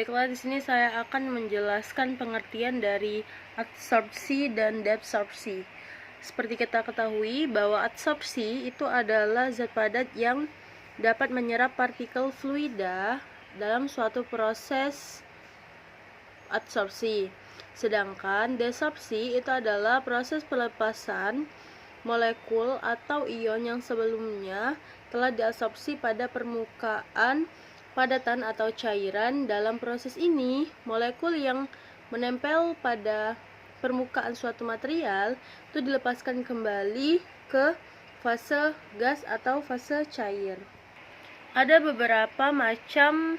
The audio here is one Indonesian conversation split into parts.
Baiklah, di sini saya akan menjelaskan pengertian dari adsorpsi dan deabsorpsi. Seperti kita ketahui bahwa adsorpsi itu adalah zat padat yang dapat menyerap partikel fluida dalam suatu proses adsorpsi. Sedangkan desorpsi itu adalah proses pelepasan molekul atau ion yang sebelumnya telah diabsorpsi pada permukaan padatan atau cairan. Dalam proses ini, molekul yang menempel pada permukaan suatu material itu dilepaskan kembali ke fase gas atau fase cair. Ada beberapa macam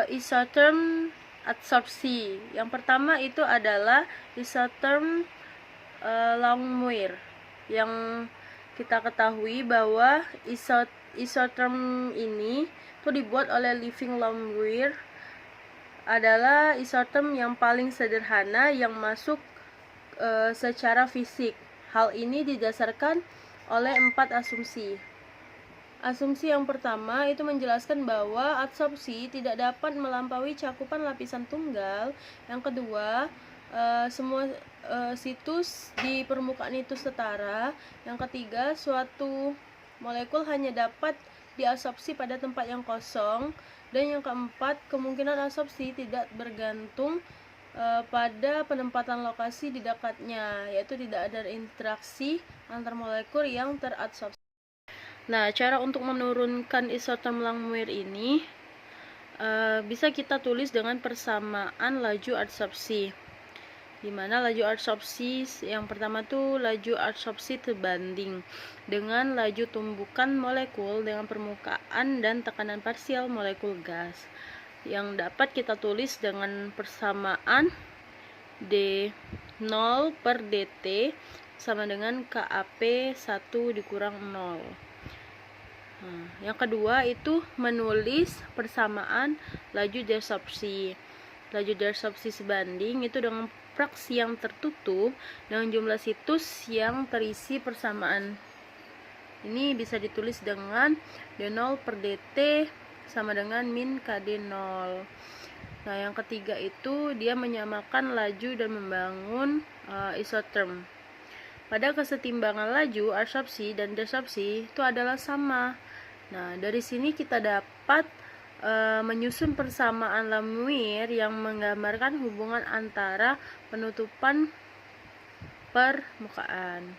isotherm adsorpsi. Yang pertama itu adalah isotherm Langmuir, yang kita ketahui bahwa isotherm ini itu dibuat oleh Living Langmuir, adalah isotherm yang paling sederhana yang masuk secara fisik. Hal ini didasarkan oleh 4 asumsi. Asumsi yang pertama itu menjelaskan bahwa adsorpsi tidak dapat melampaui cakupan lapisan tunggal. Yang kedua, semua situs di permukaan itu setara. Yang ketiga, suatu molekul hanya dapat diabsorpsi pada tempat yang kosong. Dan yang keempat, kemungkinan absorpsi tidak bergantung pada penempatan lokasi di dekatnya, yaitu tidak ada interaksi antar molekul yang teradsorpsi. Nah, cara untuk menurunkan isotherm Langmuir ini bisa kita tulis dengan persamaan laju adsorpsi, di mana laju adsorpsi yang pertama tuh laju adsorpsi terbanding dengan laju tumbukan molekul dengan permukaan dan tekanan parsial molekul gas, yang dapat kita tulis dengan persamaan D0 per dt sama dengan KAP 1 dikurang 0. Yang kedua itu menulis persamaan laju desorpsi. Laju desorpsi sebanding itu dengan fraksi yang tertutup dengan jumlah situs yang terisi persamaan. Ini bisa ditulis dengan D0 per dt sama dengan min KD0. Nah, yang ketiga itu dia menyamakan laju dan membangun isotherm. Pada kesetimbangan laju, adsorpsi dan desorpsi itu adalah sama. Nah, dari sini kita dapat menyusun persamaan Langmuir yang menggambarkan hubungan antara penutupan permukaan.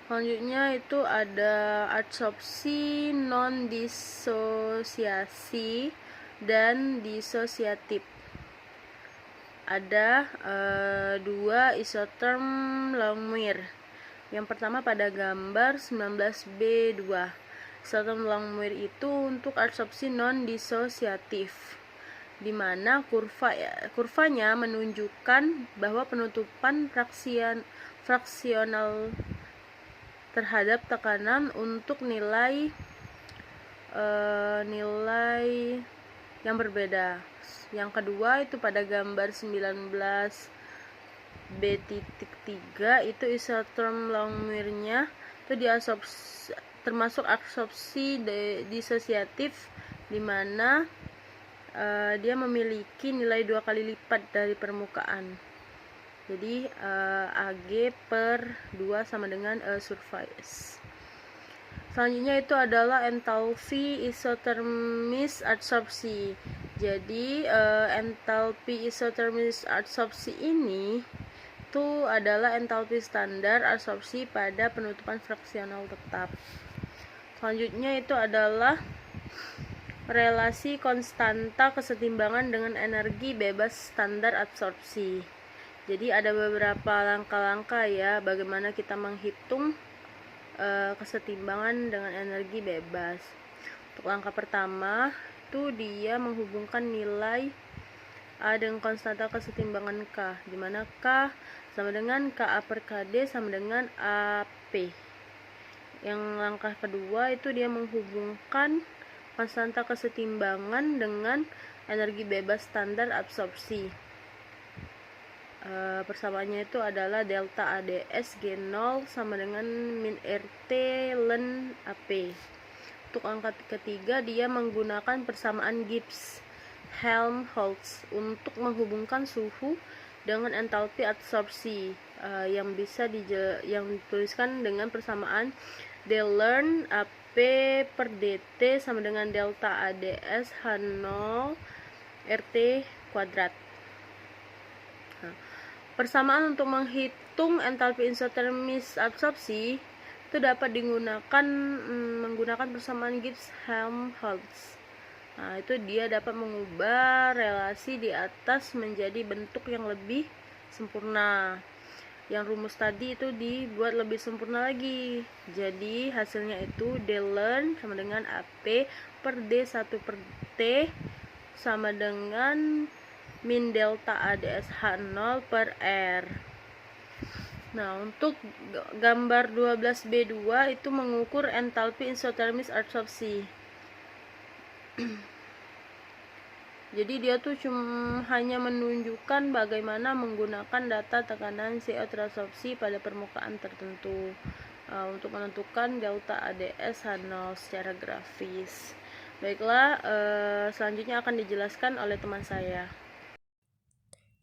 Selanjutnya itu ada adsorpsi non-disosiasi dan disosiatif. Ada dua isotherm Langmuir. Yang pertama pada gambar 19B2. Isotherm Langmuir itu untuk adsorpsi non-disosiatif, di mana kurvanya menunjukkan bahwa penutupan fraksional terhadap tekanan untuk nilai yang berbeda. Yang kedua itu pada gambar 19B3 itu isotherm Langmuirnya itu termasuk adsorpsi disosiatif, di mana dia memiliki nilai 2 kali lipat dari permukaan. Jadi Ag per 2 sama dengan surface. Selanjutnya itu adalah entalpi isotermis adsorpsi. Jadi entalpi isotermis adsorpsi ini itu adalah entalpi standar adsorpsi pada penutupan fraksional tetap. Selanjutnya itu adalah relasi konstanta kesetimbangan dengan energi bebas standar adsorpsi. Jadi ada beberapa langkah-langkah ya bagaimana kita menghitung kesetimbangan dengan energi bebas. Untuk langkah pertama itu dia menghubungkan nilai A dengan konstanta kesetimbangan K, di mana K sama dengan KA per KD sama dengan AP. Yang langkah kedua itu dia menghubungkan konstanta kesetimbangan dengan energi bebas standar absorpsi. Persamaannya itu adalah delta ADS G0 sama dengan min RT ln AP. untuk angka ketiga dia menggunakan persamaan Gibbs-Helmholtz untuk menghubungkan suhu dengan entalpi absorpsi yang dituliskan dengan persamaan del Learn AP per DT sama dengan delta ADS H0 RT kuadrat. Persamaan untuk menghitung entalpi isotermis absorpsi itu dapat menggunakan persamaan Gibbs-Helmholtz. Nah, itu dia dapat mengubah relasi di atas menjadi bentuk yang lebih sempurna. Yang rumus tadi itu dibuat lebih sempurna lagi. Jadi hasilnya itu del Learn sama dengan AP per D1 per T sama dengan min delta ADS H0 per R. Nah, untuk gambar 12B2 itu mengukur entalpi isotermis absorpsi. Jadi dia tuh hanya menunjukkan bagaimana menggunakan data tekanan CO terabsorpsi pada permukaan tertentu untuk menentukan delta ADS H0 secara grafis. Baiklah, selanjutnya akan dijelaskan oleh teman saya.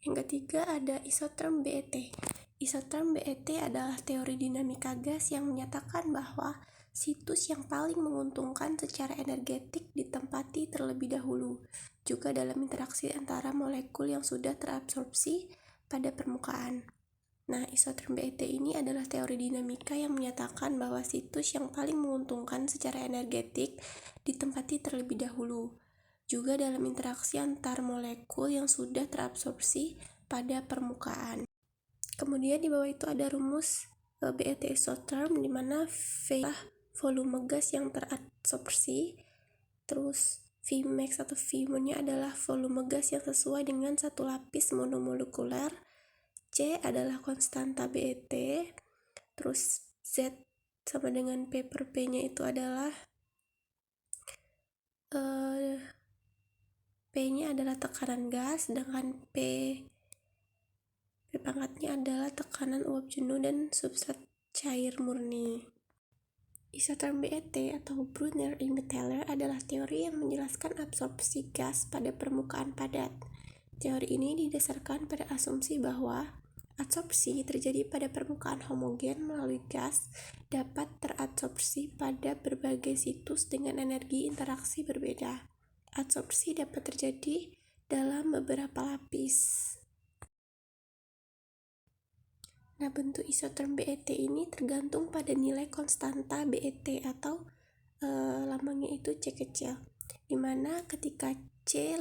Yang ketiga ada isotherm BET. Isotherm BET adalah teori dinamika gas yang menyatakan bahwa situs yang paling menguntungkan secara energetik ditempati terlebih dahulu, juga dalam interaksi antara molekul yang sudah terabsorpsi pada permukaan. Nah, isotherm BET ini adalah teori dinamika yang menyatakan bahwa situs yang paling menguntungkan secara energetik ditempati terlebih dahulu, juga dalam interaksi antar molekul yang sudah terabsorpsi pada permukaan. Kemudian di bawah itu ada rumus BET isotherm, di mana V adalah volume gas yang terabsorpsi, terus Vmax atau Vmin-nya adalah volume gas yang sesuai dengan satu lapis monomolekuler, C adalah konstanta BET, terus Z sama dengan P per P-nya itu adalah P-nya adalah tekanan gas, sedangkan P pangkatnya adalah tekanan uap jenuh dan substrat cair murni. Isotherm BET atau Brunner-Emmentaler adalah teori yang menjelaskan absorpsi gas pada permukaan padat. Teori ini didasarkan pada asumsi bahwa absorpsi terjadi pada permukaan homogen melalui gas dapat terabsorpsi pada berbagai situs dengan energi interaksi berbeda. Absorpsi dapat terjadi dalam beberapa lapis. Nah, bentuk isotherm BET ini tergantung pada nilai konstanta BET atau lambangnya itu C kecil, dimana ketika C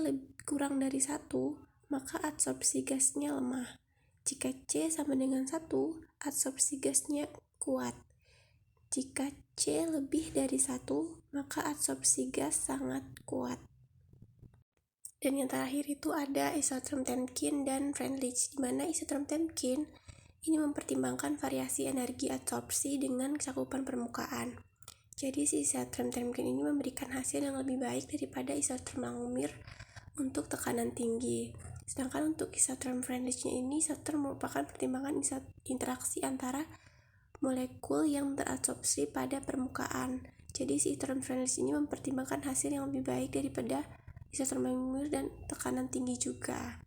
kurang dari 1, maka absorpsi gasnya lemah. Jika C sama dengan 1, absorpsi gasnya kuat. Jika C lebih dari 1, maka absorpsi gas sangat kuat. Dan yang terakhir itu ada isotherm Temkin dan Freundlich, di mana isotherm Temkin ini mempertimbangkan variasi energi absorpsi dengan cakupan permukaan. Jadi si isotherm Temkin ini memberikan hasil yang lebih baik daripada isotherm Langmuir untuk tekanan tinggi. Sedangkan untuk isotherm Freundlich-nya ini, isotherm merupakan pertimbangan interaksi antara molekul yang terabsorpsi pada permukaan. Jadi si isotherm Freundlich ini mempertimbangkan hasil yang lebih baik daripada isotherm Langmuir dan tekanan tinggi juga.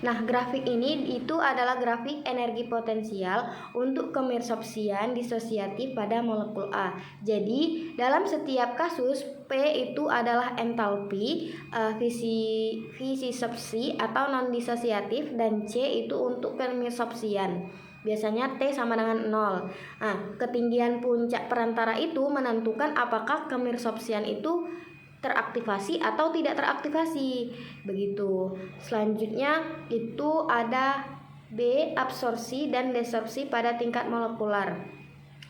Nah, grafik ini itu adalah grafik energi potensial untuk kemersopsian disosiatif pada molekul A. Jadi, dalam setiap kasus P itu adalah entalpi fisisopsi atau non-disosiatif, dan C itu untuk kemersopsian. Biasanya T sama dengan 0. Nah, ketinggian puncak perantara itu menentukan apakah kemersopsian itu teraktivasi atau tidak teraktivasi. Begitu. Selanjutnya itu ada B, absorpsi dan desorpsi pada tingkat molekular.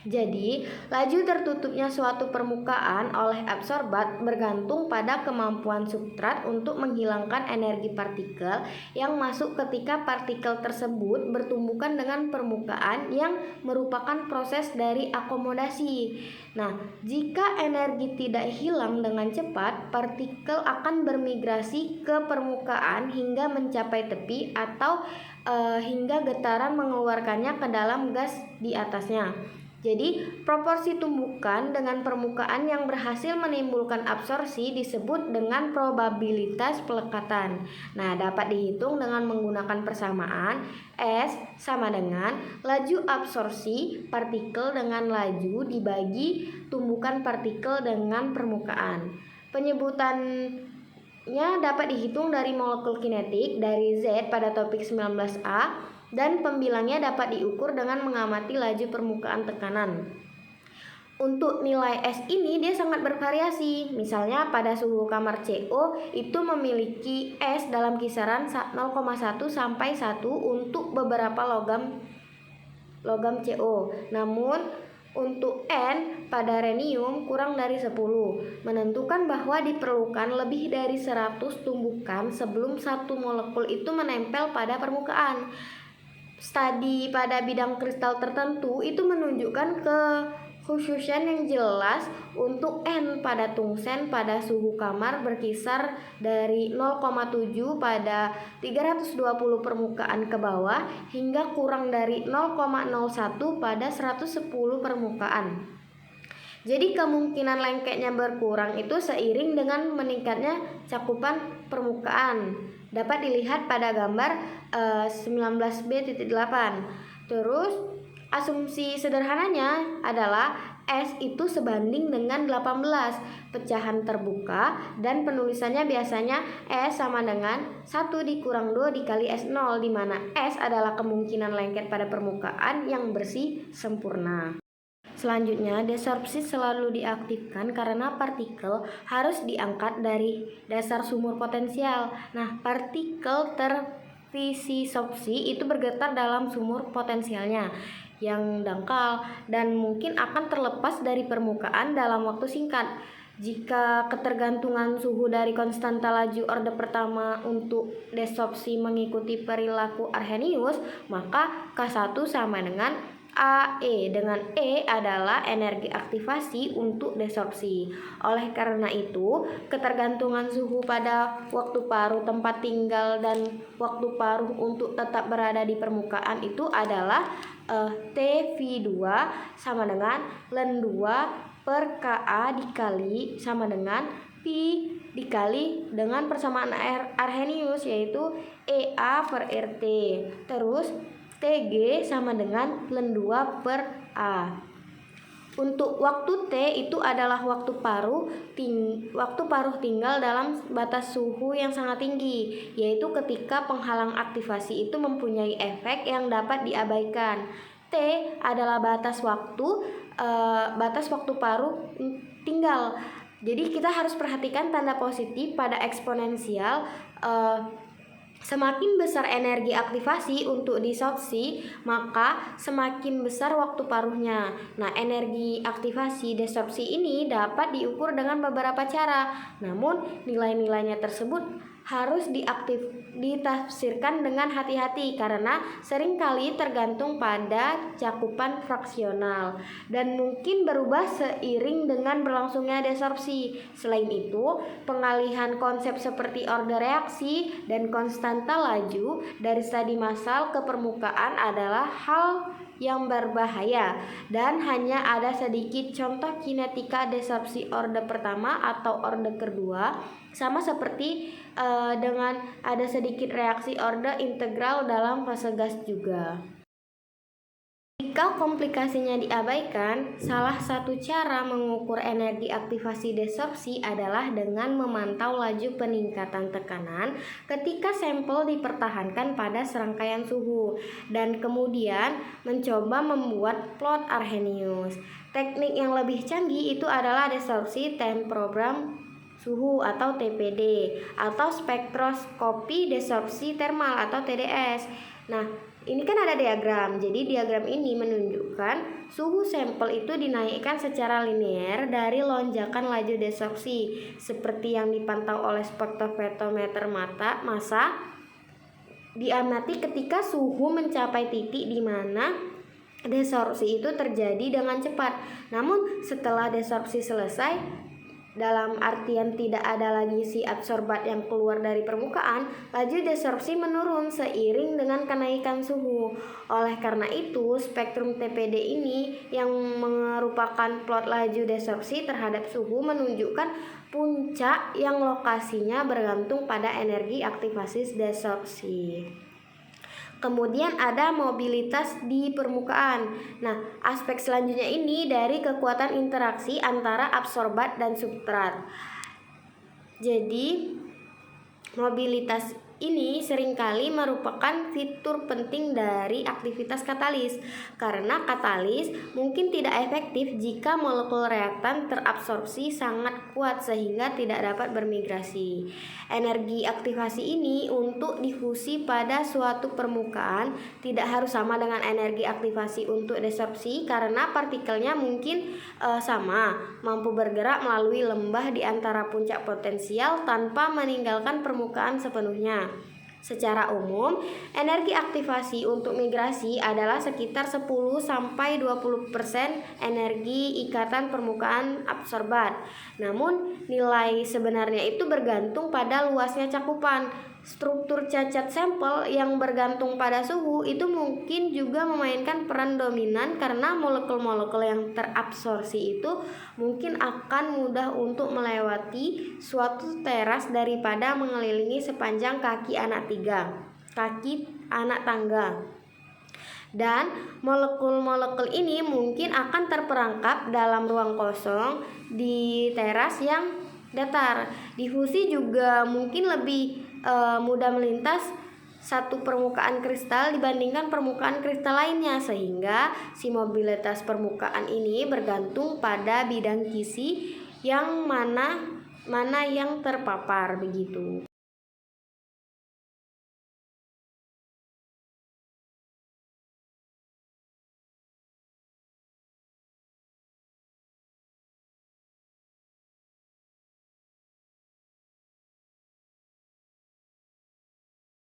Jadi, laju tertutupnya suatu permukaan oleh absorbat bergantung pada kemampuan substrat untuk menghilangkan energi partikel yang masuk ketika partikel tersebut bertumbukan dengan permukaan yang merupakan proses dari akomodasi. Nah, jika energi tidak hilang dengan cepat, partikel akan bermigrasi ke permukaan hingga mencapai tepi atau hingga getaran mengeluarkannya ke dalam gas di atasnya. Jadi, proporsi tumbukan dengan permukaan yang berhasil menimbulkan absorpsi disebut dengan probabilitas pelekatan. Nah, dapat dihitung dengan menggunakan persamaan S sama dengan laju absorpsi partikel dengan laju dibagi tumbukan partikel dengan permukaan. Penyebutannya dapat dihitung dari molekul kinetik dari Z pada topik 19A, dan pembilangnya dapat diukur dengan mengamati laju permukaan tekanan. Untuk nilai S ini dia sangat bervariasi. Misalnya pada suhu kamar CO itu memiliki S dalam kisaran 0,1 sampai 1 untuk beberapa logam CO. Namun untuk N pada rhenium kurang dari 10, menentukan bahwa diperlukan lebih dari 100 tumbukan sebelum satu molekul itu menempel pada permukaan. Studi pada bidang kristal tertentu itu menunjukkan kekhususan yang jelas untuk N pada tungsten pada suhu kamar berkisar dari 0,7 pada 320 permukaan ke bawah hingga kurang dari 0,01 pada 110 permukaan. Jadi kemungkinan lengketnya berkurang itu seiring dengan meningkatnya cakupan permukaan. Dapat dilihat pada gambar 19b.8. Terus asumsi sederhananya adalah S itu sebanding dengan 18 pecahan terbuka, dan penulisannya biasanya S sama dengan 1 dikurang 2 dikali S0, di mana S adalah kemungkinan lengket pada permukaan yang bersih sempurna. Selanjutnya, desorpsi selalu diaktifkan karena partikel harus diangkat dari dasar sumur potensial. Nah, partikel terfisisopsi itu bergetar dalam sumur potensialnya yang dangkal dan mungkin akan terlepas dari permukaan dalam waktu singkat. Jika ketergantungan suhu dari konstanta laju orde pertama untuk desorpsi mengikuti perilaku Arrhenius, maka K1 sama dengan AE, dengan E adalah energi aktivasi untuk desorpsi. Oleh karena itu, ketergantungan suhu pada waktu paruh tempat tinggal dan waktu paruh untuk tetap berada di permukaan itu adalah TV2 sama dengan Len 2 per Ka dikali sama dengan Pi dikali dengan persamaan Arrhenius, yaitu EA per RT. Terus TG sama dengan Len 2 per A. Untuk waktu T itu adalah waktu paruh tinggal dalam batas suhu yang sangat tinggi, yaitu ketika penghalang aktivasi itu mempunyai efek yang dapat diabaikan. T adalah batas waktu paruh tinggal. Jadi kita harus perhatikan tanda positif pada eksponensial. Semakin besar energi aktivasi untuk desorpsi, maka semakin besar waktu paruhnya. Nah, energi aktivasi desorpsi ini dapat diukur dengan beberapa cara. Namun, nilai-nilainya tersebut harus ditafsirkan dengan hati-hati karena seringkali tergantung pada cakupan fraksional dan mungkin berubah seiring dengan berlangsungnya desorpsi. Selain itu, pengalihan konsep seperti orde reaksi dan konstanta laju dari stadi massal ke permukaan adalah hal yang berbahaya, dan hanya ada sedikit contoh kinetika desorpsi orde pertama atau orde kedua, sama seperti dengan ada sedikit reaksi orde integral dalam fase gas juga. Jika komplikasinya diabaikan, salah satu cara mengukur energi aktivasi desorpsi adalah dengan memantau laju peningkatan tekanan ketika sampel dipertahankan pada serangkaian suhu dan kemudian mencoba membuat plot Arrhenius. Teknik yang lebih canggih itu adalah desorpsi tempogram suhu atau TPD atau spektroskopi desorpsi termal atau TDS. Nah, ini kan ada diagram. Jadi diagram ini menunjukkan suhu sampel itu dinaikkan secara linear dari lonjakan laju desorpsi seperti yang dipantau oleh spektrofotometer massa. Diamati ketika suhu mencapai titik di mana desorpsi itu terjadi dengan cepat. Namun setelah desorpsi selesai, dalam artian tidak ada lagi si adsorbat yang keluar dari permukaan, laju desorpsi menurun seiring dengan kenaikan suhu. Oleh karena itu, spektrum TPD ini yang merupakan plot laju desorpsi terhadap suhu menunjukkan puncak yang lokasinya bergantung pada energi aktivasi desorpsi. Kemudian ada mobilitas di permukaan. Nah, aspek selanjutnya ini dari kekuatan interaksi antara absorbat dan substrat. Jadi, mobilitas ini seringkali merupakan fitur penting dari aktivitas katalis, karena katalis mungkin tidak efektif jika molekul reaktan terabsorpsi sangat kuat sehingga tidak dapat bermigrasi. Energi aktivasi ini untuk difusi pada suatu permukaan tidak harus sama dengan energi aktivasi untuk desorpsi, karena partikelnya mungkin sama, mampu bergerak melalui lembah di antara puncak potensial tanpa meninggalkan permukaan sepenuhnya. Secara umum, energi aktivasi untuk migrasi adalah sekitar 10-20% energi ikatan permukaan absorbat. Namun, nilai sebenarnya itu bergantung pada luasnya cakupan. Struktur cacat sampel yang bergantung pada suhu itu mungkin juga memainkan peran dominan, karena molekul-molekul yang terabsorpsi itu mungkin akan mudah untuk melewati suatu teras daripada mengelilingi sepanjang kaki anak tangga. Dan molekul-molekul ini mungkin akan terperangkap dalam ruang kosong di teras yang datar. Difusi juga mungkin lebih mudah melintas satu permukaan kristal dibandingkan permukaan kristal lainnya, sehingga si mobilitas permukaan ini bergantung pada bidang kisi yang mana yang terpapar begitu.